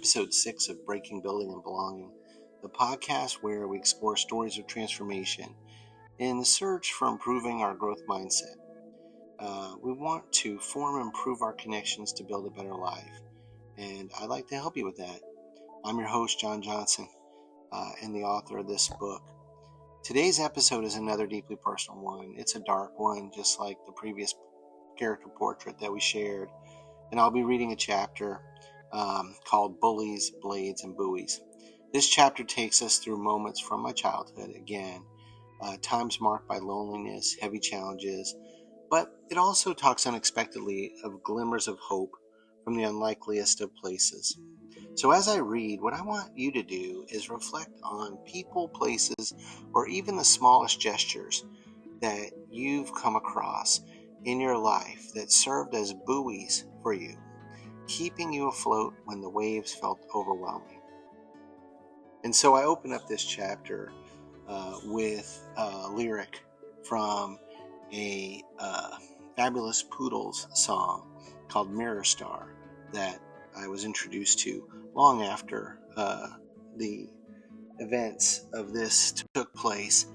Episode 6 of Breaking, Building, and Belonging, the podcast where we explore stories of transformation in the search for improving our growth mindset. We want to form and improve our connections to build a better life, and I'd like to help you with that. I'm your host, John Johnson, and the author of this book. Today's episode is another deeply personal one. It's a dark one, just like the previous character portrait that we shared, and I'll be reading a chapter called Bullies, Blades, and Buoys. This chapter takes us through moments from my childhood, again, times marked by loneliness, heavy challenges, but it also talks unexpectedly of glimmers of hope from the unlikeliest of places. So as I read, what I want you to do is reflect on people, places, or even the smallest gestures that you've come across in your life that served as buoys for you, keeping you afloat when the waves felt overwhelming. And so I open up this chapter with a lyric from a Fabulous Poodles song called Mirror Star that I was introduced to long after the events of this took place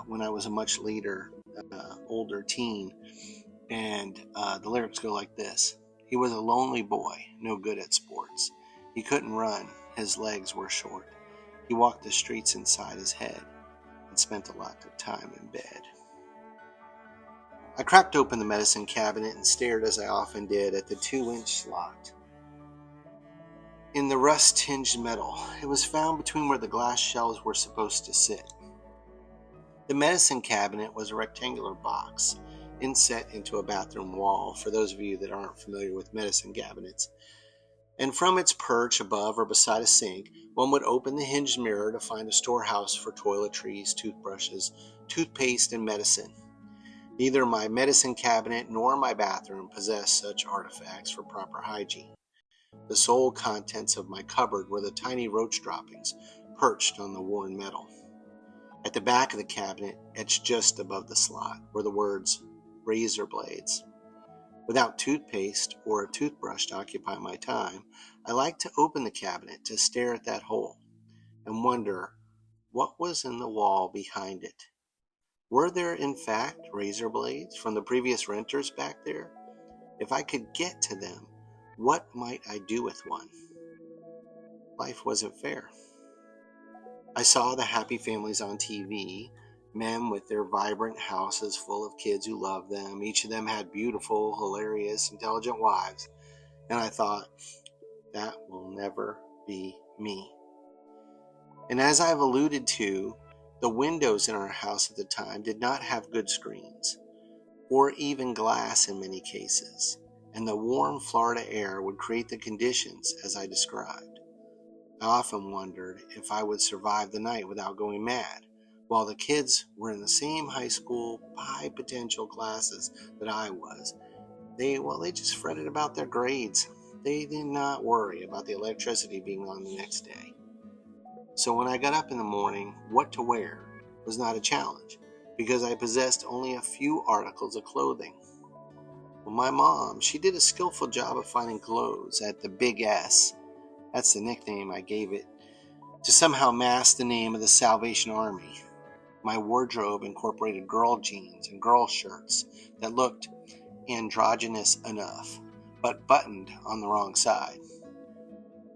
when I was a much later, older teen. And the lyrics go like this. He was a lonely boy, no good at sports. He couldn't run, his legs were short. He walked the streets inside his head and spent a lot of time in bed. I cracked open the medicine cabinet and stared, as I often did, at the 2-inch slot in the rust-tinged metal. It was found between where the glass shelves were supposed to sit. The medicine cabinet was a rectangular box inset into a bathroom wall, for those of you that aren't familiar with medicine cabinets. And from its perch above or beside a sink, one would open the hinged mirror to find a storehouse for toiletries, toothbrushes, toothpaste, and medicine. Neither my medicine cabinet nor my bathroom possessed such artifacts for proper hygiene. The sole contents of my cupboard were the tiny roach droppings perched on the worn metal. At the back of the cabinet, etched just above the slot, were the words, razor blades. Without toothpaste or a toothbrush to occupy my time, I liked to open the cabinet to stare at that hole and wonder what was in the wall behind it. Were there, in fact, razor blades from the previous renters back there? If I could get to them, what might I do with one? Life wasn't fair. I saw the happy families on TV, men with their vibrant houses full of kids who loved them. Each of them had beautiful, hilarious, intelligent wives. And I thought, that will never be me. And as I've alluded to, the windows in our house at the time did not have good screens, or even glass in many cases, and the warm Florida air would create the conditions as I described. I often wondered if I would survive the night without going mad, while the kids were in the same high school, high potential classes that I was. They just fretted about their grades. They did not worry about the electricity being on the next day. So when I got up in the morning, what to wear was not a challenge, because I possessed only a few articles of clothing. Well, my mom, she did a skillful job of finding clothes at the Big S. That's the nickname I gave it, to somehow mask the name of the Salvation Army. My wardrobe incorporated girl jeans and girl shirts that looked androgynous enough, but buttoned on the wrong side.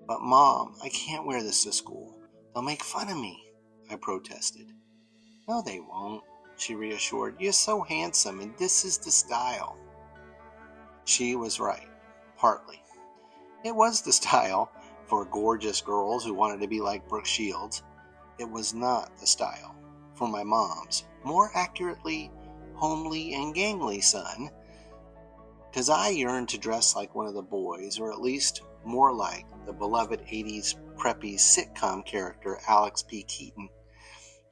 But Mom, I can't wear this to school. They'll make fun of me, I protested. No, they won't, she reassured. You're so handsome, and this is the style. She was right, partly. It was the style for gorgeous girls who wanted to be like Brooke Shields. It was not the style for my mom's, more accurately, homely and gangly son, because I yearned to dress like one of the boys, or at least more like the beloved 80s preppy sitcom character Alex P. Keaton.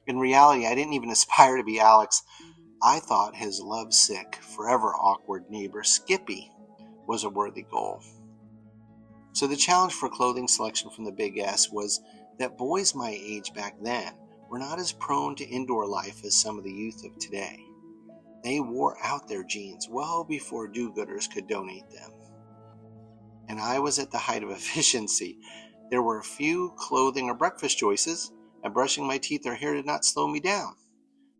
In reality, I didn't even aspire to be Alex. I thought his lovesick, forever awkward neighbor Skippy was a worthy goal. So the challenge for clothing selection from the Big S was that boys my age back then were not as prone to indoor life as some of the youth of today. They wore out their jeans well before do-gooders could donate them. And I was at the height of efficiency. There were a few clothing or breakfast choices, and brushing my teeth or hair did not slow me down.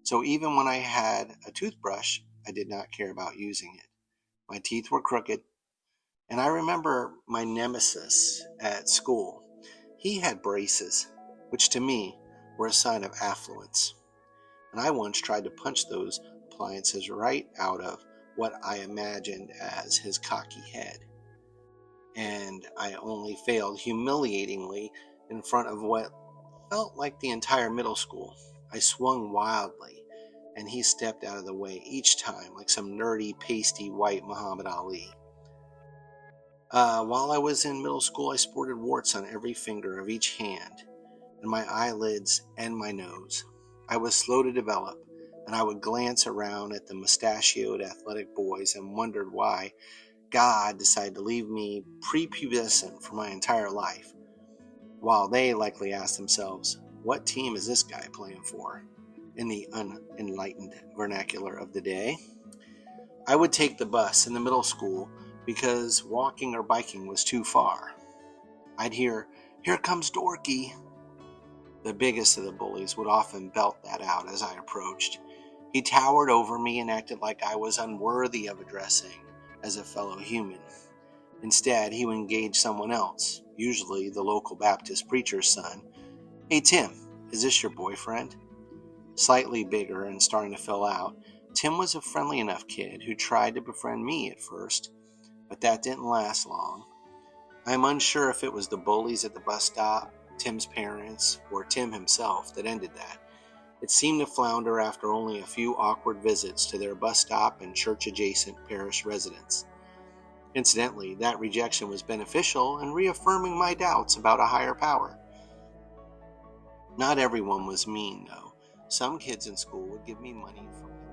So even when I had a toothbrush, I did not care about using it. My teeth were crooked, and I remember my nemesis at school. He had braces, which to me were a sign of affluence. And I once tried to punch those appliances right out of what I imagined as his cocky head. And I only failed humiliatingly in front of what felt like the entire middle school. I swung wildly, and he stepped out of the way each time like some nerdy, pasty white Muhammad Ali. While I was in middle school, I sported warts on every finger of each hand, and my eyelids and my nose. I was slow to develop, and I would glance around at the mustachioed athletic boys and wondered why God decided to leave me prepubescent for my entire life, while they likely asked themselves, what team is this guy playing for? In the unenlightened vernacular of the day. I would take the bus in the middle school because walking or biking was too far. I'd hear, "Here comes Dorky." The biggest of the bullies would often belt that out as I approached. He towered over me and acted like I was unworthy of addressing as a fellow human. Instead, he would engage someone else, usually the local Baptist preacher's son. "Hey Tim, is this your boyfriend?" Slightly bigger and starting to fill out, Tim was a friendly enough kid who tried to befriend me at first, but that didn't last long. I am unsure if it was the bullies at the bus stop, Tim's parents, or Tim himself that ended that. It seemed to flounder after only a few awkward visits to their bus stop and church-adjacent parish residents. Incidentally, that rejection was beneficial in reaffirming my doubts about a higher power. Not everyone was mean, though. Some kids in school would give me money for my